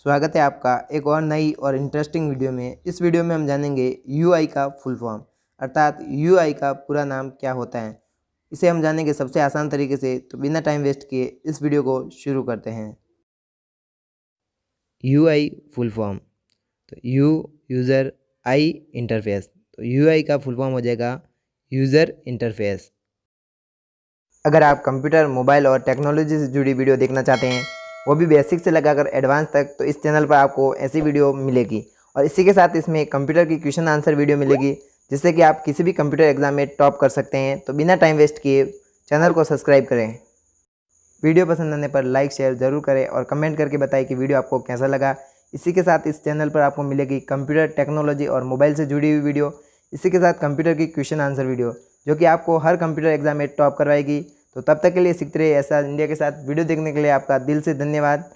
स्वागत है आपका एक और नई और इंटरेस्टिंग वीडियो में। इस वीडियो में हम जानेंगे यूआई का फुल फॉर्म अर्थात यूआई का पूरा नाम क्या होता है। इसे हम जानेंगे सबसे आसान तरीके से, तो बिना टाइम वेस्ट किए इस वीडियो को शुरू करते हैं। यूआई फुल फॉर्म, तो यू यूज़र, आई इंटरफेस। तो यूआई का फुल फॉर्म हो जाएगा यूज़र इंटरफेस। अगर आप कंप्यूटर, मोबाइल और टेक्नोलॉजी से जुड़ी वीडियो देखना चाहते हैं, वो भी बेसिक से लगाकर एडवांस तक, तो इस चैनल पर आपको ऐसी वीडियो मिलेगी। और इसी के साथ इसमें कंप्यूटर की क्वेश्चन आंसर वीडियो मिलेगी, जिससे कि आप किसी भी कंप्यूटर एग्जाम में टॉप कर सकते हैं। तो बिना टाइम वेस्ट किए चैनल को सब्सक्राइब करें। वीडियो पसंद आने पर लाइक शेयर ज़रूर करें और कमेंट करके बताएं कि वीडियो आपको कैसा लगा। इसी के साथ इस चैनल पर आपको मिलेगी कंप्यूटर, टेक्नोलॉजी और मोबाइल से जुड़ी हुई वीडियो। इसी के साथ कंप्यूटर की क्वेश्चन आंसर वीडियो, जो कि आपको हर कंप्यूटर एग्जाम में टॉप करवाएगी। तो तब तक के लिए सीखते रहिए ऐसा इंडिया के साथ। वीडियो देखने के लिए आपका दिल से धन्यवाद।